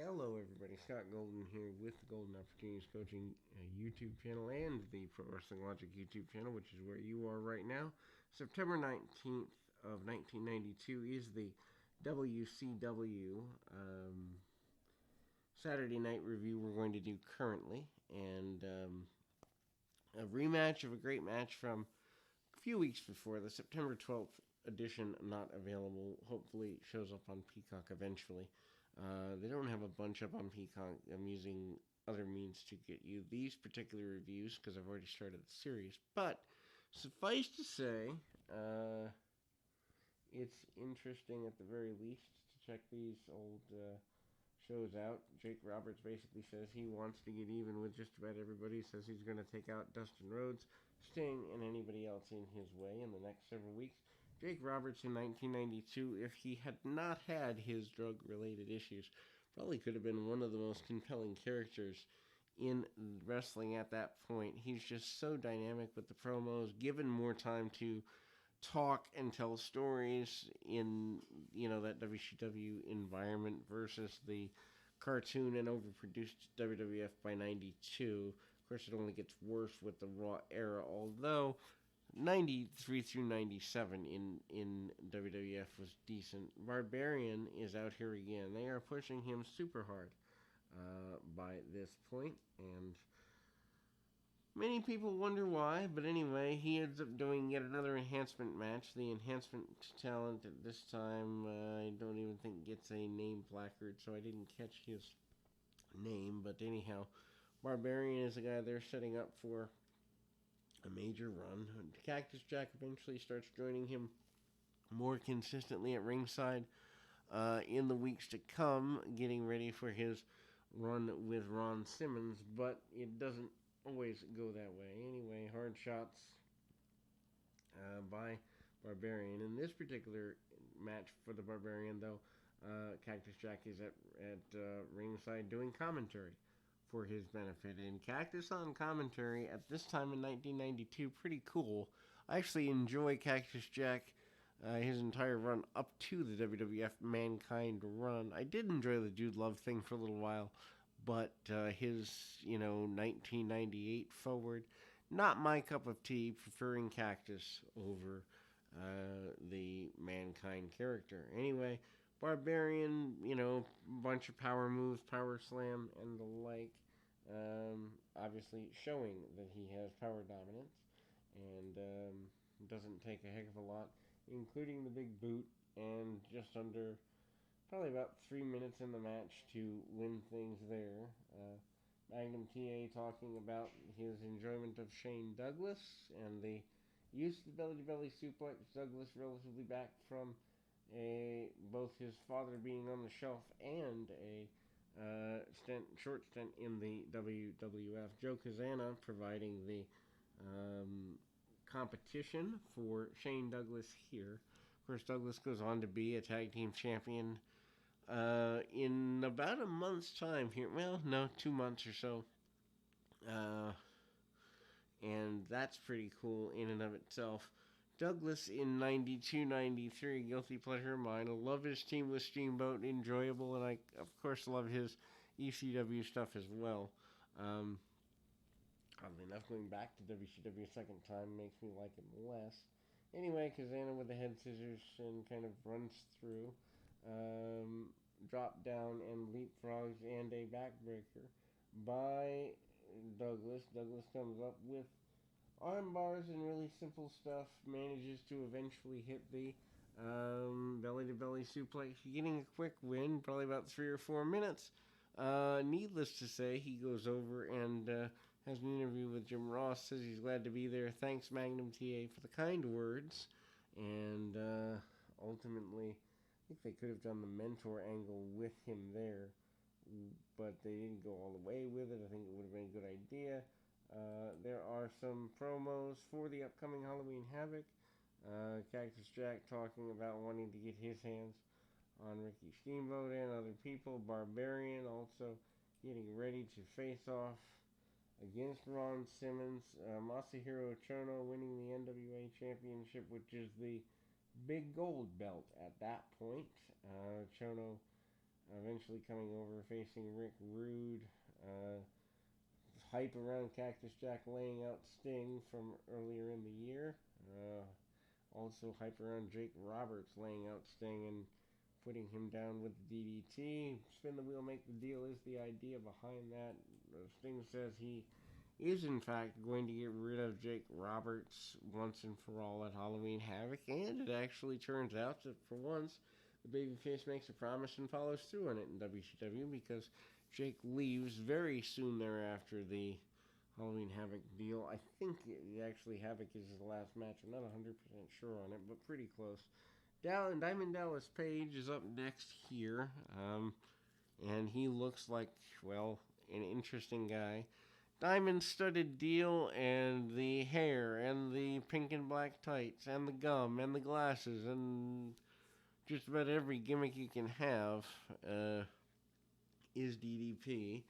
Hello, everybody. Scott Golden here with the Golden Opportunities Coaching YouTube channel and the Pro Wrestling Logic YouTube channel, which is where you are right now. September 19th of 1992 is the WCW Saturday Night Review we're going to do currently, and a rematch of a great match from a few weeks before. The September 12th edition, not available. Hopefully shows up on Peacock eventually. They don't have a bunch up on Peacock. I'm using other means to get you these particular reviews because I've already started the series. But suffice to say, it's interesting at the very least to check these old shows out. Jake Roberts basically says he wants to get even with just about everybody. He says he's going to take out Dustin Rhodes, Sting, and anybody else in his way in the next several weeks. Jake Roberts in 1992, if he had not had his drug-related issues, probably could have been one of the most compelling characters in wrestling at that point. He's just so dynamic with the promos, given more time to talk and tell stories in, that WCW environment versus the cartoon and overproduced WWF by 92. Of course, it only gets worse with the Raw era, although 93 through 97 in WWF was decent. Barbarian is out here again. They are pushing him super hard by this point, and many people wonder why, but anyway, he ends up doing yet another enhancement match. The enhancement talent at this time, I don't even think gets a name placard, so I didn't catch his name, but anyhow, Barbarian is a guy they're setting up for a major run. Cactus Jack eventually starts joining him more consistently at ringside in the weeks to come, getting ready for his run with Ron Simmons, but it doesn't always go that way. Anyway, hard shots by Barbarian. In this particular match for the Barbarian, though, Cactus Jack is at ringside doing commentary for his benefit. And Cactus on commentary at this time in 1992, pretty cool. I actually enjoy Cactus Jack, his entire run up to the WWF Mankind run. I did enjoy the Dude Love thing for a little while, but his, 1998 forward, not my cup of tea, preferring Cactus over the Mankind character. Anyway, Barbarian, bunch of power moves, power slam, and the like. Obviously showing that he has power dominance and doesn't take a heck of a lot, including the big boot, and just under probably about 3 minutes in the match to win things there. Magnum TA talking about his enjoyment of Shane Douglas and the use of the belly-to-belly suplex. Douglas relatively back from both his father being on the shelf and a short stint in the WWF. Joe Kazana providing the competition for Shane Douglas here. Of course, Douglas goes on to be a tag team champion in about a month's time here. Well, no, 2 months or so. And that's pretty cool in and of itself. Douglas in 92, 93, guilty pleasure of mine. I love his team with Steamboat, enjoyable, and I, of course, love his ECW stuff as well. Oddly enough, going back to WCW a second time makes me like him less. Anyway, Kazana with the head scissors and kind of runs through. Drop down and leapfrogs and a backbreaker by Douglas. Douglas comes up with arm bars and really simple stuff. Manages to eventually hit the belly-to-belly suplex, getting a quick win, probably about 3 or 4 minutes. Needless to say, he goes over and has an interview with Jim Ross, says he's glad to be there. Thanks, Magnum TA, for the kind words. And ultimately, I think they could have done the mentor angle with him there, but they didn't go all the way with it. I think it would have been a good idea. There are some promos for the upcoming Halloween Havoc. Cactus Jack talking about wanting to get his hands on Ricky Steamboat and other people. Barbarian also getting ready to face off against Ron Simmons. Masahiro Chono winning the NWA Championship, which is the big gold belt at that point. Chono eventually coming over, facing Rick Rude. Hype around Cactus Jack laying out Sting from earlier in the year. Also hype around Jake Roberts laying out Sting and putting him down with the DDT. Spin the wheel, make the deal is the idea behind that. Sting says he is in fact going to get rid of Jake Roberts once and for all at Halloween Havoc, and it actually turns out that for once the babyface makes a promise and follows through on it in WCW, because Jake leaves very soon thereafter the Halloween Havoc deal. I think actually Havoc is his last match. I'm not 100% sure on it, but pretty close. Diamond Dallas Page is up next here, and he looks like, well, an interesting guy. Diamond studded deal, and the hair, and the pink and black tights, and the gum, and the glasses, and just about every gimmick you can have is DDP.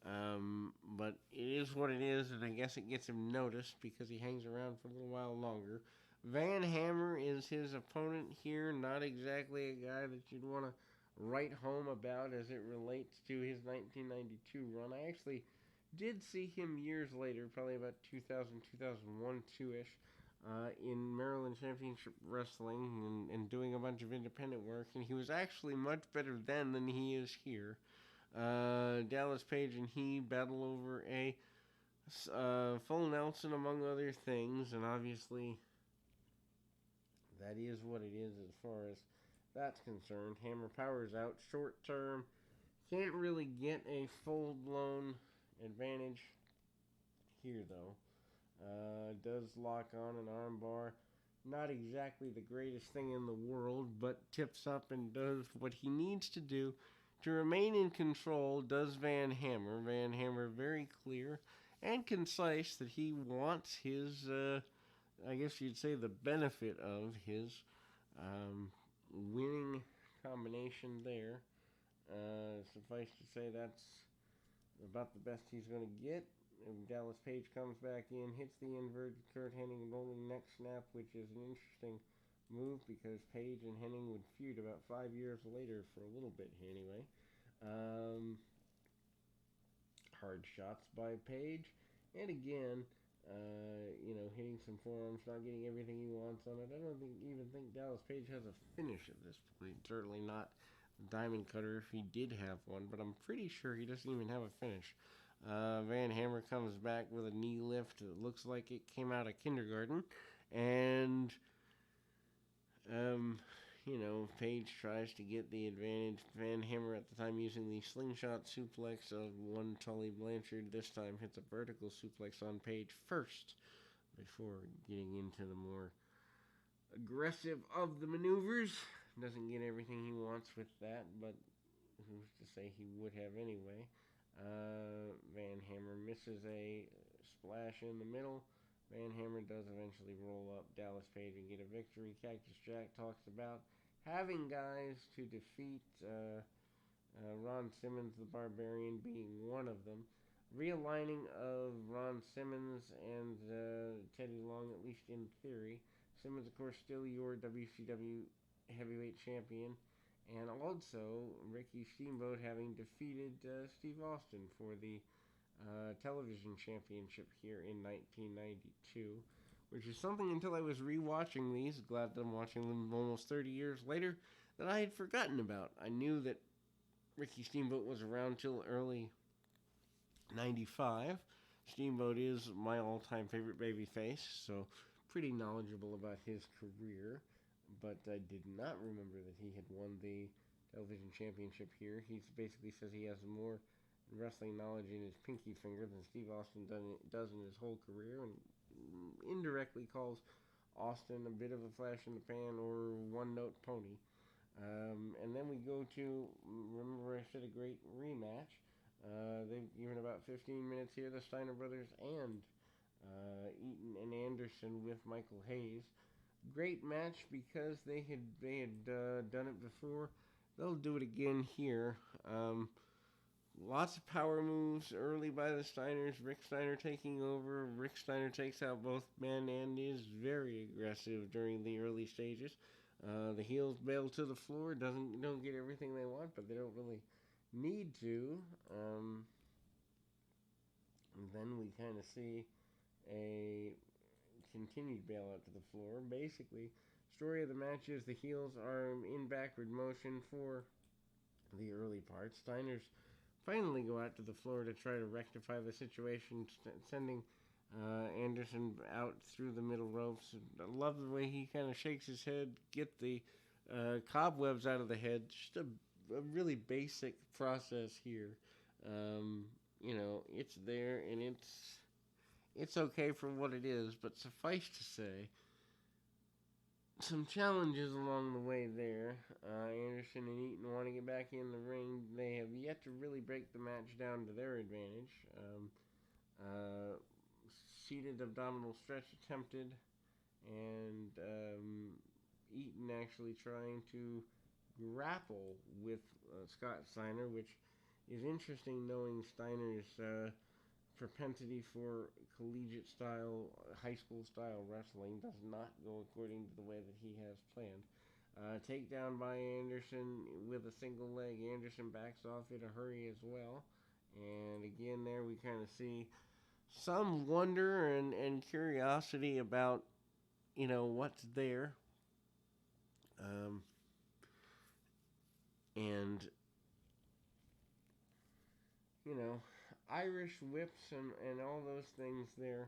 But it is what it is, and I guess it gets him noticed because he hangs around for a little while longer. Van Hammer is his opponent here, not exactly a guy that you'd want to write home about as it relates to his 1992 run. I actually did see him years later, probably about 2000, 2001, 2-ish, in Maryland Championship Wrestling and doing a bunch of independent work, and he was actually much better then than he is here. Dallas Page and he battle over a full Nelson, among other things, and obviously that is what it is as far as that's concerned. Hammer powers out short term. Can't really get a full-blown advantage here, though. Does lock on an armbar. Not exactly the greatest thing in the world, but tips up and does what he needs to do to remain in control. Does Van Hammer. Van Hammer very clear and concise that he wants his, I guess you'd say, the benefit of his winning combination there. Suffice to say, that's about the best he's going to get. And Dallas Page comes back in, hits the inverted Kurt Hennig rolling neck snap, which is an interesting move because Page and Hennig would feud about 5 years later for a little bit anyway. Hard shots by Page, and again, hitting some forearms, not getting everything he wants on it. I don't even think Dallas Page has a finish at this point. Certainly not Diamond Cutter if he did have one, but I'm pretty sure he doesn't even have a finish. Van Hammer comes back with a knee lift. It looks like it came out of kindergarten. And, Page tries to get the advantage. Van Hammer at the time using the slingshot suplex of one Tully Blanchard. This time hits a vertical suplex on Page first before getting into the more aggressive of the maneuvers. Doesn't get everything he wants with that, but who's to say he would have anyway. Van Hammer misses a splash in the middle. Van Hammer does eventually roll up Dallas Page and get a victory. Cactus Jack talks about having guys to defeat Ron Simmons, the Barbarian, being one of them. Realigning of Ron Simmons and Teddy Long, at least in theory. Simmons, of course, still your WCW heavyweight champion. And also, Ricky Steamboat having defeated Steve Austin for the television championship here in 1992, which is something until I was rewatching these, glad that I'm watching them almost 30 years later, that I had forgotten about. I knew that Ricky Steamboat was around till early 95. Steamboat is my all-time favorite babyface, so pretty knowledgeable about his career. But I did not remember that he had won the television championship here. He basically says he has more wrestling knowledge in his pinky finger than Steve Austin does in his whole career, and indirectly calls Austin a bit of a flash in the pan or one-note pony. And then we go to, remember I said a great rematch. They've given about 15 minutes here, the Steiner brothers and Eaton and Anderson with Michael Hayes. Great match because they had done it before. They'll do it again here. Lots of power moves early by the Steiners. Rick Steiner taking over. Rick Steiner takes out both men and is very aggressive during the early stages. The heels bail to the floor. Don't get everything they want, but they don't really need to. And then we kind of see a continued bailout to the floor. Basically, story of the match is the heels are in backward motion for the early part. Steiner's finally go out to the floor to try to rectify the situation, sending Anderson out through the middle ropes. I love the way he kind of shakes his head, get the cobwebs out of the head. Just a really basic process here. It's there and it's okay for what it is, but suffice to say, some challenges along the way there. Anderson and Eaton want to get back in the ring. They have yet to really break the match down to their advantage. Seated abdominal stretch attempted, and Eaton actually trying to grapple with Scott Steiner, which is interesting knowing Steiner's propensity for collegiate style, high school style wrestling does not go according to the way that he has planned. Takedown by Anderson with a single leg. Anderson backs off in a hurry as well. And again, there we kind of see some wonder and curiosity about, what's there. And, Irish whips and all those things there.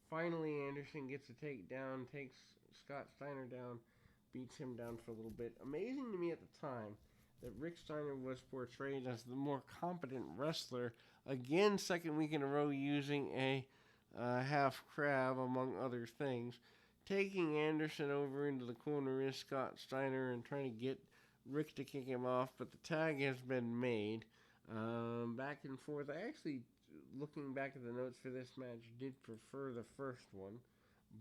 Finally, Anderson gets a takedown, takes Scott Steiner down, beats him down for a little bit. Amazing to me at the time that Rick Steiner was portrayed as the more competent wrestler. Again, second week in a row using a half crab, among other things. Taking Anderson over into the corner is Scott Steiner and trying to get Rick to kick him off, but the tag has been made. Back and forth. I actually, looking back at the notes for this match, did prefer the first one,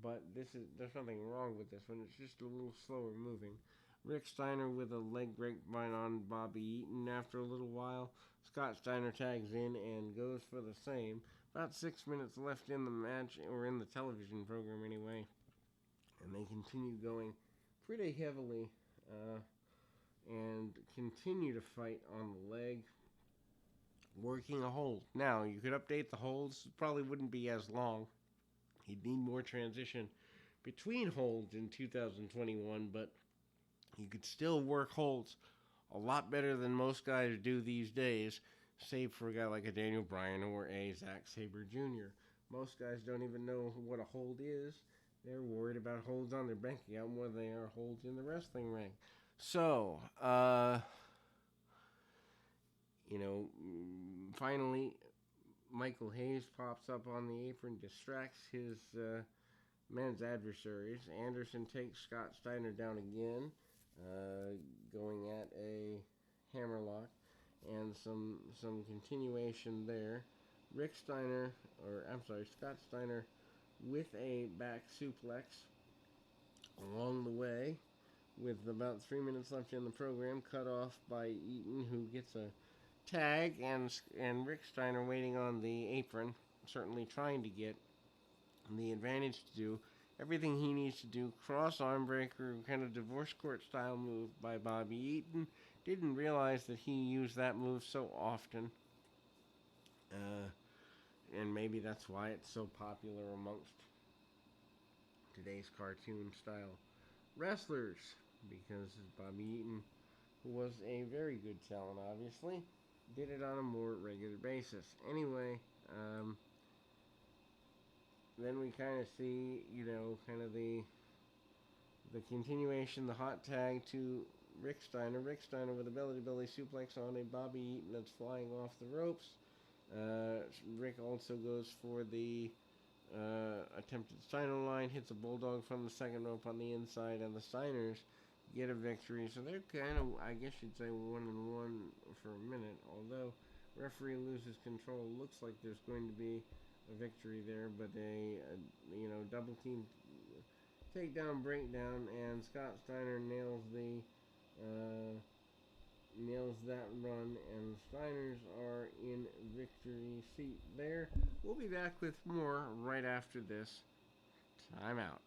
but there's nothing wrong with this one. It's just a little slower moving. Rick Steiner with a leg break bind on Bobby Eaton. After a little while, Scott Steiner tags in and goes for the same. About 6 minutes left in the match, or in the television program anyway, and they continue going pretty heavily and continue to fight on the leg, working a hold. Now, you could update the holds. It probably wouldn't be as long. He'd need more transition between holds in 2021, but you could still work holds a lot better than most guys do these days, save for a guy like a Daniel Bryan or a Zack Sabre Jr. Most guys don't even know what a hold is. They're worried about holds on their bank account more than they are holds in the wrestling ring. So, finally, Michael Hayes pops up on the apron, distracts his men's adversaries. Anderson takes Scott Steiner down again, going at a hammerlock, and some continuation there. Scott Steiner with a back suplex along the way, with about 3 minutes left in the program, cut off by Eaton, who gets a tag, and Rick Steiner waiting on the apron, certainly trying to get the advantage to do everything he needs to do. Cross arm breaker, kind of divorce court style move by Bobby Eaton. Didn't realize that he used that move so often. And maybe that's why it's so popular amongst today's cartoon style wrestlers, because Bobby Eaton, who was a very good talent, obviously, did it on a more regular basis. Anyway, then we kind of see, kind of the continuation, the hot tag to Rick Steiner. Rick Steiner with a belly-to-belly suplex on a Bobby Eaton that's flying off the ropes. Rick also goes for the attempted Steiner line, hits a bulldog from the second rope on the inside, and the Steiners get a victory. So they're kind of, I guess you'd say, 1-1 for a minute. Although referee loses control, looks like there's going to be a victory there, but a double team takedown, breakdown, and Scott Steiner nails that run, and the Steiners are in victory seat there. We'll be back with more right after this. Time out.